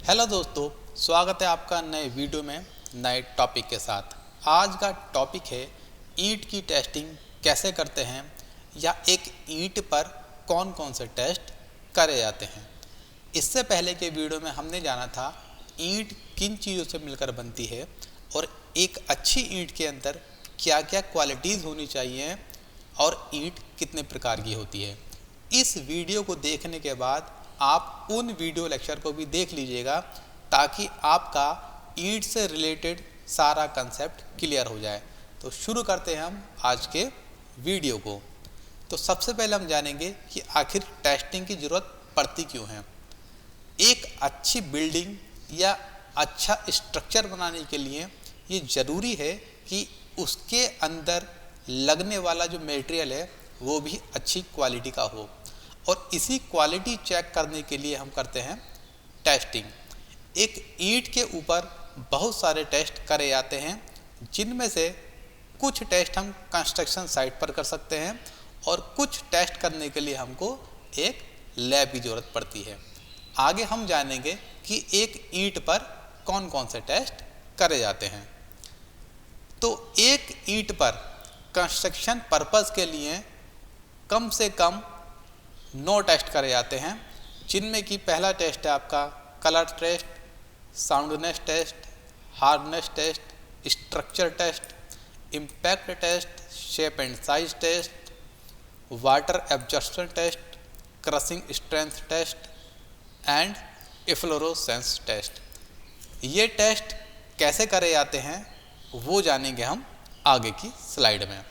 Hello दोस्तों, स्वागत है आपका नए वीडियो में नए टॉपिक के साथ। आज का टॉपिक है ईंट की टेस्टिंग कैसे करते हैं या एक ईंट पर कौन कौन से टेस्ट करे जाते हैं। इससे पहले के वीडियो में हमने जाना था ईंट किन चीज़ों से मिलकर बनती है और एक अच्छी ईंट के अंदर क्या क्या क्वालिटीज़ होनी चाहिए और ईंट कितने प्रकार की होती है। इस वीडियो को देखने के बाद आप उन वीडियो लेक्चर को भी देख लीजिएगा ताकि आपका ईंट से रिलेटेड सारा कंसेप्ट क्लियर हो जाए। तो शुरू करते हैं हम आज के वीडियो को। तो सबसे पहले हम जानेंगे कि आखिर टेस्टिंग की ज़रूरत पड़ती क्यों है। एक अच्छी बिल्डिंग या अच्छा स्ट्रक्चर बनाने के लिए ये ज़रूरी है कि उसके अंदर लगने वाला जो मटेरियल है वो भी अच्छी क्वालिटी का हो, और इसी क्वालिटी चेक करने के लिए हम करते हैं टेस्टिंग। एक ईंट के ऊपर बहुत सारे टेस्ट करे जाते हैं, जिनमें से कुछ टेस्ट हम कंस्ट्रक्शन साइट पर कर सकते हैं और कुछ टेस्ट करने के लिए हमको एक लैब की ज़रूरत पड़ती है। आगे हम जानेंगे कि एक ईंट पर कौन कौन से टेस्ट करे जाते हैं। तो एक ईंट पर कंस्ट्रक्शन पर्पस के लिए कम से कम 9 टेस्ट करे जाते हैं, जिनमें कि पहला टेस्ट है आपका colour test, soundness test, hardness test, structure test, impact test, shape and size test, water absorption test, crushing strength test and efflorescence test. ये टेस्ट कैसे करे जाते हैं वो जानेंगे हम आगे की स्लाइड में।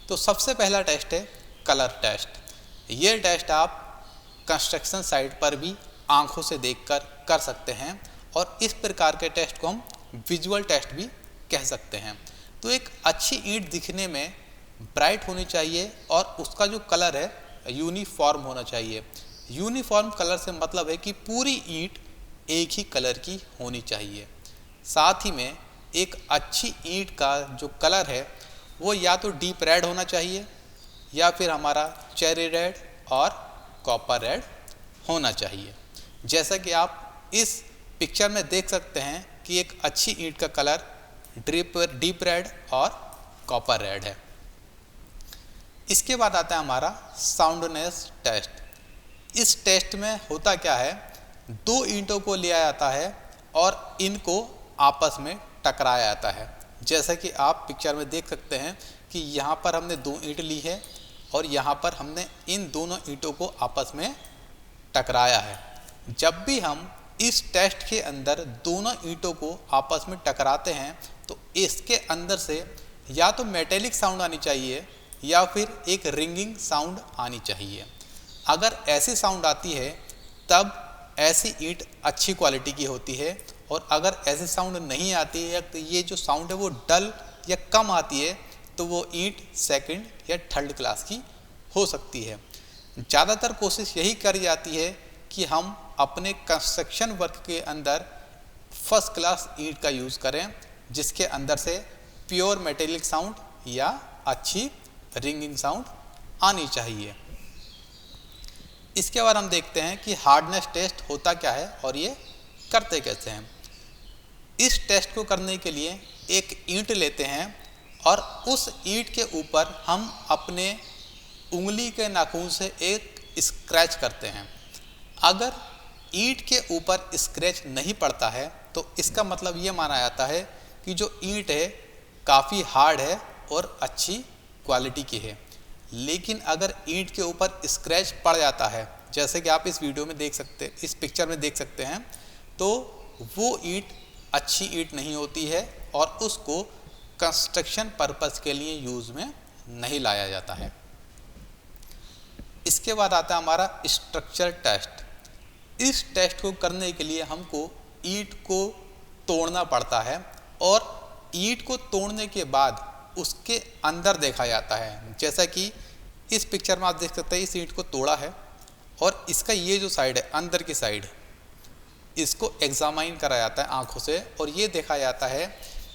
तो सबसे पहला टेस्ट है कलर टेस्ट। ये टेस्ट आप कंस्ट्रक्शन साइट पर भी आंखों से देखकर कर सकते हैं, और इस प्रकार के टेस्ट को हम विजुअल टेस्ट भी कह सकते हैं। तो एक अच्छी ईंट दिखने में ब्राइट होनी चाहिए और उसका जो कलर है यूनिफॉर्म होना चाहिए। यूनिफॉर्म कलर से मतलब है कि पूरी ईंट एक ही कलर की होनी चाहिए। साथ ही में एक अच्छी ईंट का जो कलर है वो या तो डीप रेड होना चाहिए या फिर हमारा चेरी रेड और कॉपर रेड होना चाहिए। जैसा कि आप इस पिक्चर में देख सकते हैं कि एक अच्छी ईंट का कलर डीप रेड और कॉपर रेड है। इसके बाद आता है हमारा साउंडनेस टेस्ट। इस टेस्ट में होता क्या है, 2 ईंटों को लिया जाता है और इनको आपस में टकराया जाता है। जैसा कि आप पिक्चर में देख सकते हैं कि यहाँ पर हमने 2 ईंट ली है और यहाँ पर हमने इन दोनों ईंटों को आपस में टकराया है। जब भी हम इस टेस्ट के अंदर दोनों ईंटों को आपस में टकराते हैं तो इसके अंदर से या तो मेटेलिक साउंड आनी चाहिए या फिर एक रिंगिंग साउंड आनी चाहिए। अगर ऐसी साउंड आती है तब ऐसी ईंट अच्छी क्वालिटी की होती है, और अगर ऐसी साउंड नहीं आती है तो ये जो साउंड है वो डल या कम आती है तो वो ईंट सेकंड या थर्ड क्लास की हो सकती है। ज़्यादातर कोशिश यही करी जाती है कि हम अपने कंस्ट्रक्शन वर्क के अंदर फर्स्ट क्लास ईंट का यूज़ करें, जिसके अंदर से प्योर मेटेलिक साउंड या अच्छी रिंगिंग साउंड आनी चाहिए। इसके बाद हम देखते हैं कि हार्डनेस टेस्ट होता क्या है और ये करते कैसे हैं। इस टेस्ट को करने के लिए एक ईंट लेते हैं और उस ईंट के ऊपर हम अपने उंगली के नाखून से एक स्क्रैच करते हैं। अगर ईंट के ऊपर स्क्रैच नहीं पड़ता है तो इसका मतलब ये माना जाता है कि जो ईंट है काफ़ी हार्ड है और अच्छी क्वालिटी की है। लेकिन अगर ईंट के ऊपर स्क्रैच पड़ जाता है, जैसे कि आप इस वीडियो में देख सकते, इस पिक्चर में देख सकते हैं, तो वो ईंट अच्छी ईंट नहीं होती है और उसको कंस्ट्रक्शन पर्पस के लिए यूज़ में नहीं लाया जाता है। इसके बाद आता है हमारा स्ट्रक्चर टेस्ट। इस टेस्ट को करने के लिए हमको ईंट को तोड़ना पड़ता है और ईंट को तोड़ने के बाद उसके अंदर देखा जाता है। जैसा कि इस पिक्चर में आप देख सकते हैं, इस ईंट को तोड़ा है और इसका ये जो साइड है, अंदर की साइड, इसको एग्जामाइन करा जाता है आँखों से, और ये देखा जाता है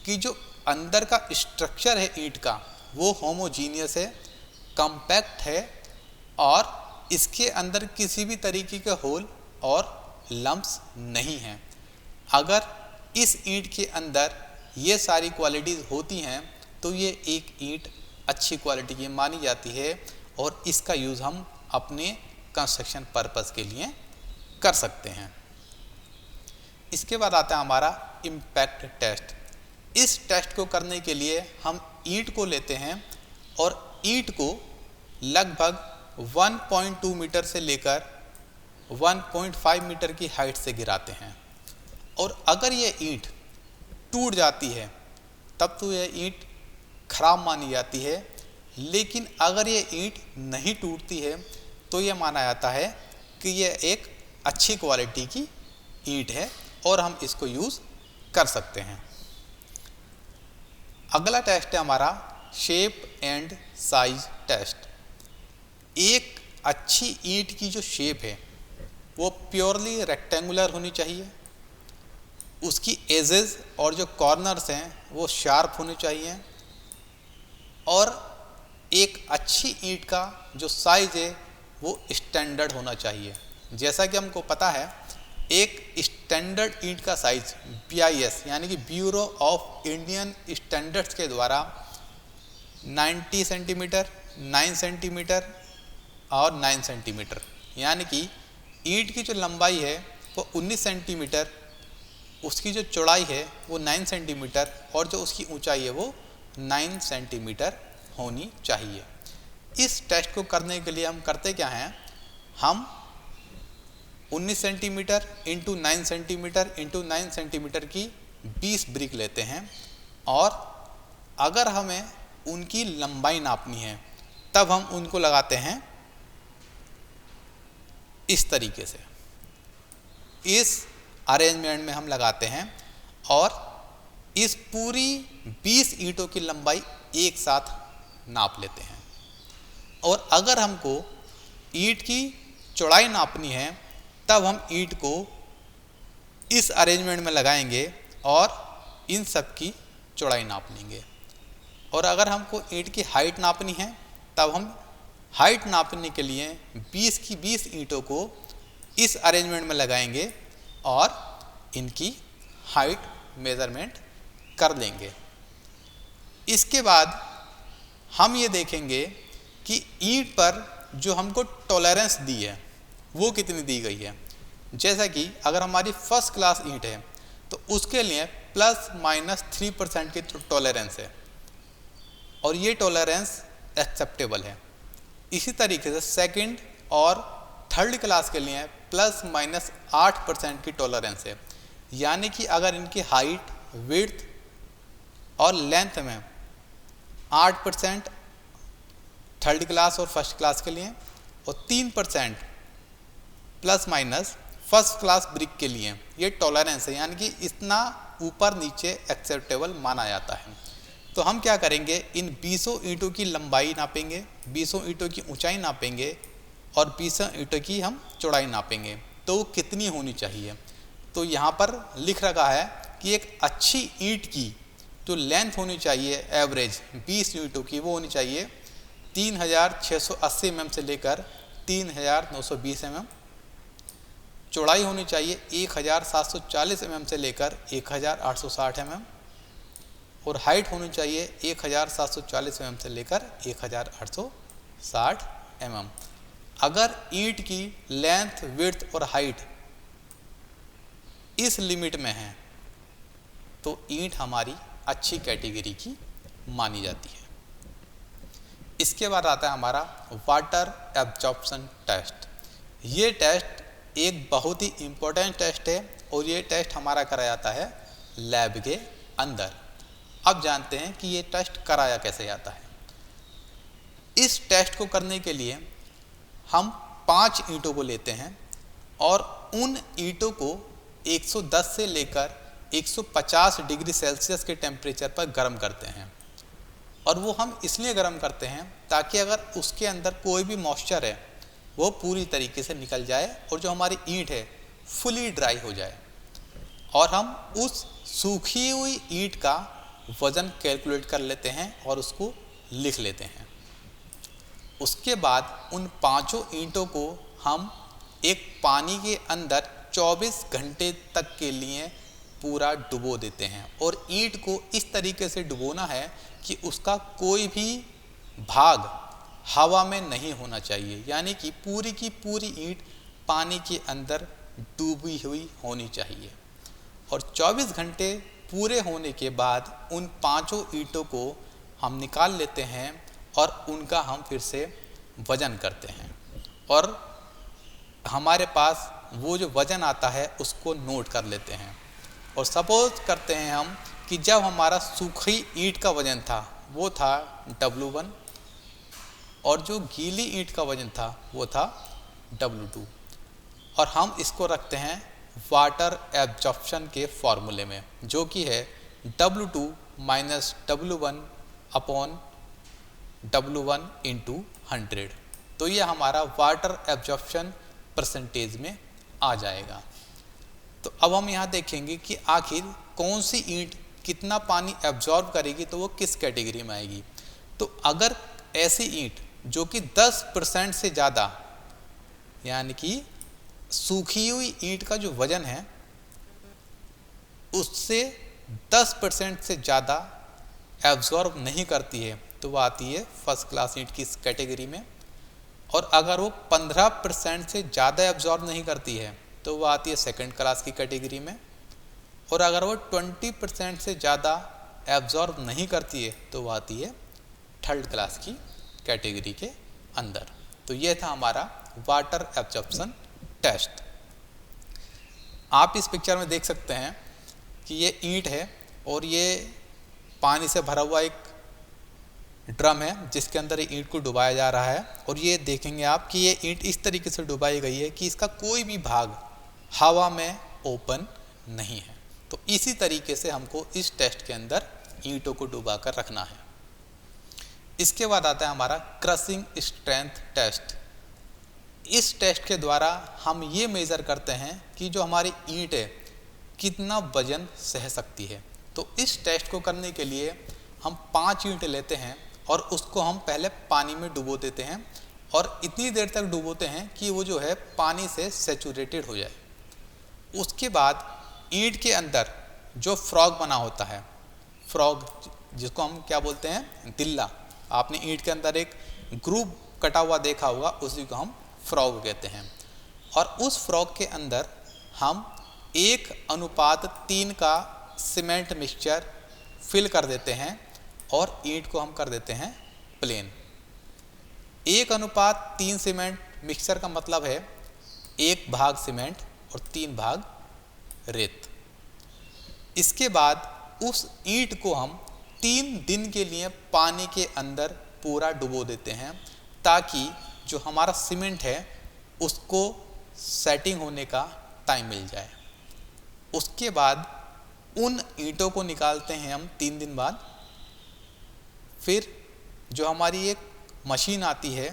कि जो अंदर का स्ट्रक्चर है ईंट का वो होमोजीनियस है, कॉम्पैक्ट है और इसके अंदर किसी भी तरीके के होल और लम्प्स नहीं हैं। अगर इस ईंट के अंदर ये सारी क्वालिटीज़ होती हैं तो ये एक ईंट अच्छी क्वालिटी की मानी जाती है और इसका यूज़ हम अपने कंस्ट्रक्शन पर्पस के लिए कर सकते हैं। इसके बाद आता है हमारा इम्पैक्ट टेस्ट। इस टेस्ट को करने के लिए हम ईंट को लेते हैं और ईंट को लगभग 1.2 मीटर से लेकर 1.5 मीटर की हाइट से गिराते हैं और अगर ये ईंट टूट जाती है तब तो यह ईंट खराब मानी जाती है, लेकिन अगर ये ईंट नहीं टूटती है तो ये माना जाता है कि यह एक अच्छी क्वालिटी की ईंट है और हम इसको यूज़ कर सकते हैं। अगला टेस्ट है हमारा शेप एंड साइज टेस्ट। एक अच्छी ईंट की जो शेप है वो प्योरली रेक्टेंगुलर होनी चाहिए, उसकी एजेस और जो कॉर्नर्स हैं वो शार्प होने चाहिए और एक अच्छी ईंट का जो साइज है वो स्टैंडर्ड होना चाहिए। जैसा कि हमको पता है एक स्टैंडर्ड ईंट का साइज BIS यानी कि ब्यूरो ऑफ इंडियन स्टैंडर्ड्स के द्वारा 90 सेंटीमीटर, 9 सेंटीमीटर और 9 सेंटीमीटर, यानी कि ईंट की जो लंबाई है वो 19 सेंटीमीटर, उसकी जो चौड़ाई है वो 9 सेंटीमीटर और जो उसकी ऊंचाई है वो 9 सेंटीमीटर होनी चाहिए। इस टेस्ट को करने के लिए हम करते क्या हैं, हम 19 centimetre into 9 centimetre into 9 centimetre की 20 ब्रिक लेते हैं और अगर हमें उनकी लंबाई नापनी है तब हम उनको लगाते हैं इस तरीके से, इस अरेंजमेंट में हम लगाते हैं और इस पूरी 20 ईंटों की लंबाई एक साथ नाप लेते हैं। और अगर हमको ईंट की चौड़ाई नापनी है तब हम ईंट को इस अरेंजमेंट में लगाएंगे और इन सब की चौड़ाई नाप लेंगे। और अगर हमको ईंट की हाइट नापनी है तब हम हाइट नापने के लिए 20 की 20 ईंटों को इस अरेंजमेंट में लगाएंगे और इनकी हाइट मेज़रमेंट कर लेंगे। इसके बाद हम ये देखेंगे कि ईंट पर जो हमको टॉलरेंस दी है वो कितनी दी गई है। जैसा कि अगर हमारी फर्स्ट क्लास ईंट है तो उसके लिए ±3% की टॉलरेंस है और ये टॉलरेंस एक्सेप्टेबल है। इसी तरीके से सेकंड और थर्ड क्लास के लिए ±8% की टॉलरेंस है, यानी कि अगर इनकी हाइट, विड्थ और लेंथ में 8% थर्ड क्लास और फर्स्ट क्लास के लिए और 3% plus minus first class brick के लिए ये टॉलरेंस है, यानी कि इतना ऊपर नीचे एक्सेप्टेबल माना जाता है। तो हम क्या करेंगे, इन 20 ईंटों की लंबाई नापेंगे, 20 ईंटों की ऊंचाई नापेंगे और 20 ईंटों की हम चौड़ाई नापेंगे तो वो कितनी होनी चाहिए। तो यहाँ पर लिख रखा है कि एक अच्छी ईंट की जो लेंथ होनी चाहिए एवरेज 20 ईंटों की वो होनी चाहिए 3680 mm से लेकर 3920 mm, चौड़ाई होनी चाहिए 1740 mm से लेकर 1860 mm और हाइट होनी चाहिए 1740 mm से लेकर 1860 mm। अगर ईंट की लेंथ, विड्थ और हाइट इस लिमिट में है तो ईंट हमारी अच्छी कैटेगरी की मानी जाती है। इसके बाद आता है हमारा वाटर एब्जॉर्प्शन टेस्ट। ये टेस्ट एक बहुत ही इम्पोर्टेंट टेस्ट है और ये टेस्ट हमारा कराया जाता है लैब के अंदर। अब जानते हैं कि ये टेस्ट कराया कैसे जाता है। इस टेस्ट को करने के लिए हम 5 ईंटों को लेते हैं और उन ईंटों को 110 से लेकर 150 डिग्री सेल्सियस के टेम्परेचर पर गर्म करते हैं और वो हम इसलिए गर्म करते हैं ताकि अगर उसके अंदर कोई भी मॉइस्चर है वो पूरी तरीके से निकल जाए और जो हमारी ईंट है फुली ड्राई हो जाए और हम उस सूखी हुई ईंट का वज़न कैलकुलेट कर लेते हैं और उसको लिख लेते हैं। उसके बाद उन 5 ईंटों को हम एक पानी के अंदर 24 घंटे तक के लिए पूरा डुबो देते हैं। और ईंट को इस तरीके से डुबोना है कि उसका कोई भी भाग हवा में नहीं होना चाहिए, यानी कि पूरी की पूरी ईंट पानी के अंदर डूबी हुई होनी चाहिए। और 24 घंटे पूरे होने के बाद उन पांचों ईंटों को हम निकाल लेते हैं और उनका हम फिर से वजन करते हैं, और हमारे पास वो जो वजन आता है उसको नोट कर लेते हैं। और सपोज करते हैं हम कि जब हमारा सूखी ईंट का वजन था वो था W1 और जो गीली ईंट का वजन था वो था W2, और हम इसको रखते हैं वाटर एब्जॉर्प्शन के फॉर्मूले में, जो कि है W2 minus W1 upon W1 into 100। तो ये हमारा वाटर एब्जॉर्प्शन परसेंटेज में आ जाएगा। तो अब हम यहाँ देखेंगे कि आखिर कौन सी ईंट कितना पानी एब्जॉर्ब करेगी तो वो किस कैटेगरी में आएगी। तो अगर ऐसी ईंट जो कि 10% से ज़्यादा, यानी कि सूखी हुई ईंट का जो वजन है उससे 10% से ज़्यादा एब्जॉर्ब नहीं करती है तो वह आती है फर्स्ट क्लास ईंट की इस कैटेगरी में। और अगर वो 15% से ज़्यादा एब्जॉर्ब नहीं करती है तो वह आती है सेकंड क्लास की कैटेगरी में। और अगर वो 20% से ज़्यादा एब्जॉर्ब नहीं करती है तो वह आती है थर्ड क्लास की कैटेगरी के अंदर। तो ये था हमारा वाटर एब्जॉर्प्शन टेस्ट। आप इस पिक्चर में देख सकते हैं कि ये ईंट है और ये पानी से भरा हुआ एक ड्रम है जिसके अंदर ईंट को डुबाया जा रहा है। और ये देखेंगे आप कि ये ईंट इस तरीके से डुबाई गई है कि इसका कोई भी भाग हवा में ओपन नहीं है। तो इसी तरीके से हमको इस टेस्ट के अंदर ईंटों को डुबा कर रखना है। इसके बाद आता है हमारा क्रशिंग स्ट्रेंथ टेस्ट। इस टेस्ट के द्वारा हम ये मेज़र करते हैं कि जो हमारी ईंट है कितना वजन सह सकती है। तो इस टेस्ट को करने के लिए हम 5 ईंट लेते हैं और उसको हम पहले पानी में डुबो देते हैं और इतनी देर तक डुबोते हैं कि वो जो है पानी से सैचुरेटेड हो जाए। उसके बाद ईंट के अंदर जो फ्रॉग बना होता है, फ्रॉग जिसको हम क्या बोलते हैं, तिल्ला, आपने ईंट के अंदर एक ग्रूव कटा हुआ देखा होगा, उसी को हम फ्रॉग कहते हैं। और उस फ्रॉग के अंदर हम 1:3 का सीमेंट मिक्सचर फिल कर देते हैं और ईंट को हम कर देते हैं प्लेन। 1:3 सीमेंट मिक्सचर का मतलब है 1 भाग सीमेंट और 3 भाग रेत। इसके बाद उस ईंट को हम 3 दिन के लिए पानी के अंदर पूरा डुबो देते हैं ताकि जो हमारा सीमेंट है उसको सेटिंग होने का टाइम मिल जाए। उसके बाद उन ईंटों को निकालते हैं हम 3 दिन बाद। फिर जो हमारी एक मशीन आती है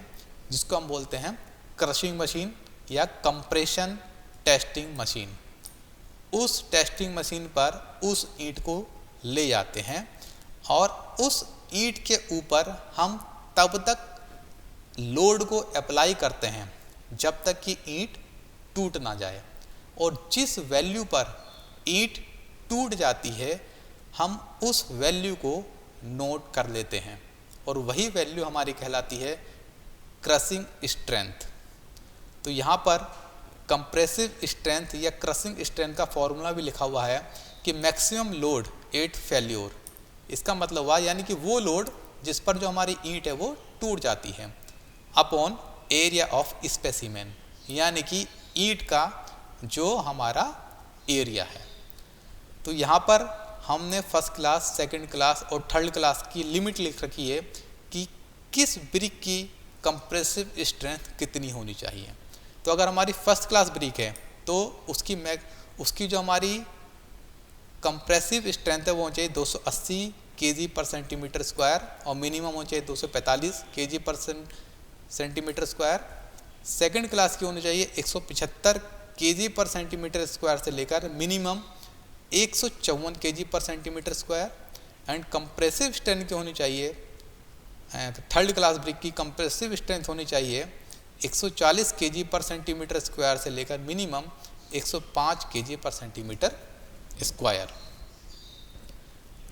जिसको हम बोलते हैं क्रशिंग मशीन या कंप्रेशन टेस्टिंग मशीन, उस टेस्टिंग मशीन पर उस ईंट को ले जाते हैं और उस ईंट के ऊपर हम तब तक लोड को अप्लाई करते हैं जब तक कि ईंट टूट ना जाए। और जिस वैल्यू पर ईंट टूट जाती है हम उस वैल्यू को नोट कर लेते हैं और वही वैल्यू हमारी कहलाती है क्रशिंग स्ट्रेंथ। तो यहाँ पर कंप्रेसिव स्ट्रेंथ या क्रशिंग स्ट्रेंथ का फॉर्मूला भी लिखा हुआ है कि मैक्सिमम लोड एट फेल्योर। इसका मतलब हुआ यानी कि वो लोड जिस पर जो हमारी ईंट है वो टूट जाती है अपॉन एरिया ऑफ स्पेसिमेन, यानी कि ईंट का जो हमारा एरिया है। तो यहाँ पर हमने फर्स्ट क्लास, सेकंड क्लास और थर्ड क्लास की लिमिट लिख रखी है कि किस ब्रिक की कंप्रेसिव स्ट्रेंथ कितनी होनी चाहिए। तो अगर हमारी फर्स्ट क्लास ब्रिक है तो उसकी जो हमारी कंप्रेसिव स्ट्रेंथ है वो होनी चाहिए 280 kg पर सेंटीमीटर स्क्वायर और मिनिमम होनी चाहिए 245 kg पर सेंटीमीटर स्क्वायर। सेकंड क्लास की होनी चाहिए 175 kg पर सेंटीमीटर स्क्वायर से लेकर मिनिमम 154 kg पर centimetre square. And compressive strength की होनी चाहिए, थर्ड क्लास ब्रिक की कंप्रेसिव स्ट्रेंथ होनी चाहिए 140 kg पर सेंटीमीटर स्क्वायर से लेकर मिनिमम 105 kg पर सेंटीमीटर स्क्वायर।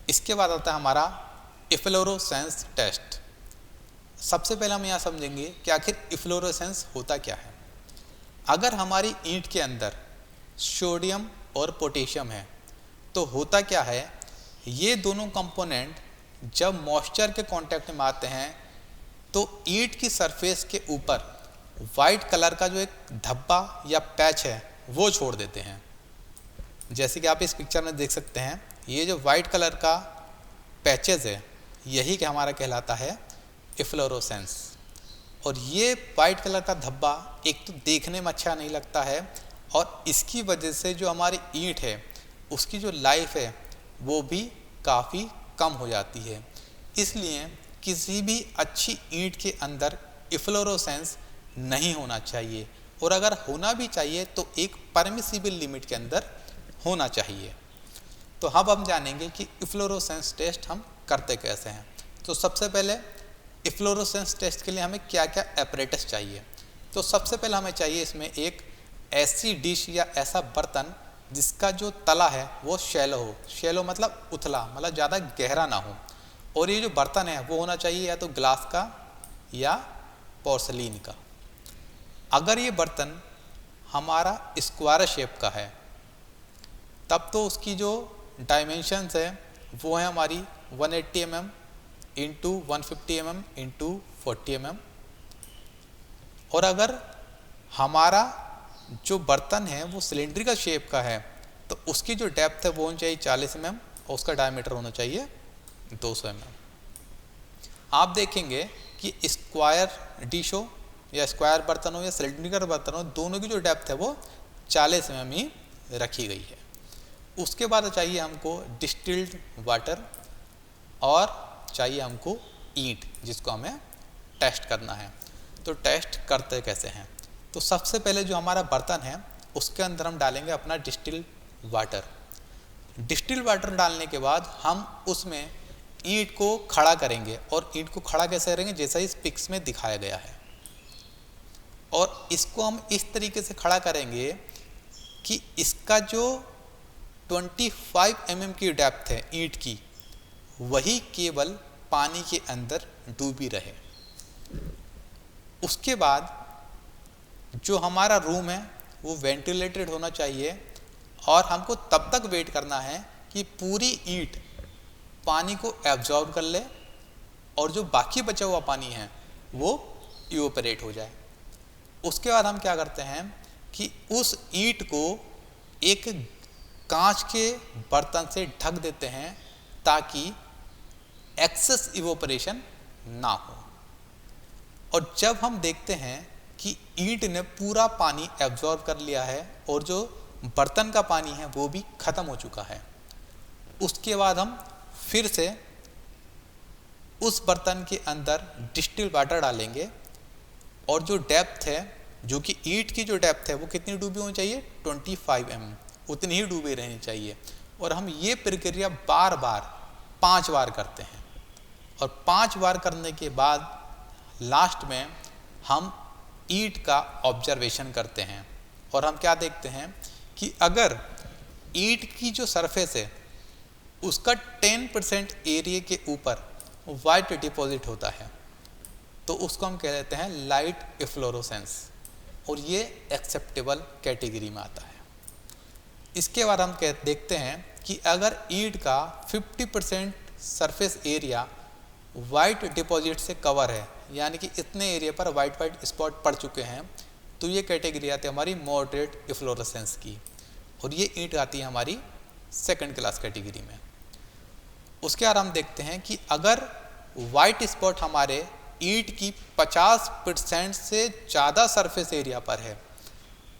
इसके बाद आता है हमारा इफ्लोरोसेंस टेस्ट। सबसे पहले हम यहाँ समझेंगे कि आखिर इफ्लोरोसेंस होता क्या है। अगर हमारी ईंट के अंदर सोडियम और पोटेशियम है तो होता क्या है, ये दोनों कंपोनेंट जब मॉइस्चर के कांटेक्ट में आते हैं तो ईंट की सरफेस के ऊपर वाइट कलर का जो एक धब्बा या पैच है वो छोड़ देते हैं। जैसे कि आप इस पिक्चर में देख सकते हैं, ये जो वाइट कलर का पैचेस है यही कि हमारा कहलाता है इफ्लोरोसेंस। और ये वाइट कलर का धब्बा एक तो देखने में अच्छा नहीं लगता है और इसकी वजह से जो हमारी ईंट है उसकी जो लाइफ है वो भी काफ़ी कम हो जाती है। इसलिए किसी भी अच्छी ईंट के अंदर इफ्लोरोसेंस नहीं होना चाहिए, और अगर होना भी चाहिए तो एक परमिसिबल लिमिट के अंदर होना चाहिए। तो अब हम जानेंगे कि इफ्लोरोसेंस टेस्ट हम करते कैसे हैं। तो सबसे पहले इफ्लोरोसेंस टेस्ट के लिए हमें क्या क्या एपरेटस चाहिए। तो सबसे पहले हमें चाहिए इसमें एक ऐसी डिश या ऐसा बर्तन जिसका जो तला है वो शैलो हो। शैलो मतलब उथला, मतलब ज़्यादा गहरा ना हो। और ये जो बर्तन है वो होना चाहिए या तो ग्लास का या पोर्सलीन का। अगर ये बर्तन हमारा स्क्वायर शेप का है तब तो उसकी जो डायमेंशंस है वो है हमारी 180 mm into 150 mm into 40 mm। और अगर हमारा जो बर्तन है वो सिलेंड्रिकल शेप का है तो उसकी जो डेप्थ है वो होनी चाहिए 40 mm और उसका डायमीटर होना चाहिए 200 mm। आप देखेंगे कि स्क्वायर डिश हो या स्क्वायर बर्तन हो या सिलेंड्रिकल बर्तन हो, दोनों की जो डेप्थ है वो 40 mm ही रखी गई है। उसके बाद चाहिए हमको डिस्टिल्ड वाटर और चाहिए हमको ईंट जिसको हमें टेस्ट करना है। तो टेस्ट करते कैसे हैं, तो सबसे पहले जो हमारा बर्तन है उसके अंदर हम डालेंगे अपना डिस्टिल्ड वाटर। डिस्टिल्ड वाटर डालने के बाद हम उसमें ईंट को खड़ा करेंगे। और ईंट को खड़ा कैसे करेंगे, जैसा इस पिक्स में दिखाया गया है। और इसको हम इस तरीके से खड़ा करेंगे कि इसका जो 25 mm की डेप्थ है ईंट की, वही केवल पानी के अंदर डूबी रहे। उसके बाद जो हमारा रूम है वो वेंटिलेटेड होना चाहिए और हमको तब तक वेट करना है कि पूरी ईंट पानी को एब्जॉर्ब कर ले और जो बाकी बचा हुआ पानी है वो इवोपरेट हो जाए। उसके बाद हम क्या करते हैं कि उस ईंट को एक कांच के बर्तन से ढक देते हैं ताकि एक्सेस इवोपरेशन ना हो। और जब हम देखते हैं कि ईंट ने पूरा पानी एब्जॉर्ब कर लिया है और जो बर्तन का पानी है वो भी ख़त्म हो चुका है, उसके बाद हम फिर से उस बर्तन के अंदर डिस्टिल्ड वाटर डालेंगे। और जो डेप्थ है, जो कि ईंट की जो डेप्थ है वो कितनी डूबी होनी चाहिए, 25 mm, उतनी ही डूबी रहनी चाहिए। और हम ये प्रक्रिया बार बार 5 बार करते हैं। और 5 बार करने के बाद लास्ट में हम ईंट का ऑब्जर्वेशन करते हैं। और हम क्या देखते हैं कि अगर ईंट की जो सरफेस है उसका 10% एरिया के ऊपर वाइट डिपॉजिट होता है तो उसको हम कह देते हैं लाइट इफ्लोरोसेंस, और ये एक्सेप्टेबल कैटेगरी में आता है। इसके बाद हम देखते हैं कि अगर ईंट का 50% सरफेस एरिया वाइट डिपॉजिट से कवर है, यानी कि इतने एरिया पर वाइट स्पॉट पड़ चुके हैं, तो ये कैटेगरी आती है हमारी मॉडरेट इफ्लोरोसेंस की, और ये ईंट आती है हमारी सेकंड क्लास कैटेगरी में। उसके बाद हम देखते हैं कि अगर वाइट स्पॉट हमारे ईंट की 50% से ज़्यादा सरफेस एरिया पर है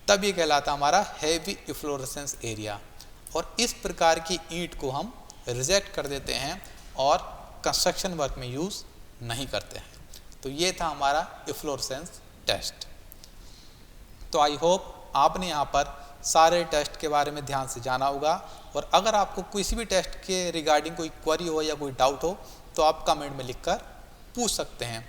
तब ये कहलाता हमारा हैवी इफ्लोरोसेंस एरिया, और इस प्रकार की ईंट को हम रिजेक्ट कर देते हैं और कंस्ट्रक्शन वर्क में यूज़ नहीं करते हैं। तो ये था हमारा इफ्लोरोसेंस टेस्ट। तो आई होप आपने यहाँ पर सारे टेस्ट के बारे में ध्यान से जाना होगा, और अगर आपको किसी भी टेस्ट के रिगार्डिंग कोई क्वेरी हो या कोई डाउट हो तो आप कमेंट में लिखकर पूछ सकते हैं।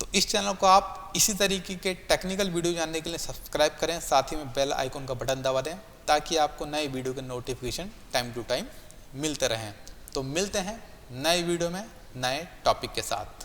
तो इस चैनल को आप इसी तरीके के टेक्निकल वीडियो जानने के लिए सब्सक्राइब करें, साथ ही में बेल आइकन का बटन दबा दें ताकि आपको नए वीडियो के नोटिफिकेशन टाइम टू टाइम मिलते रहें। तो मिलते हैं नए वीडियो में नए टॉपिक के साथ।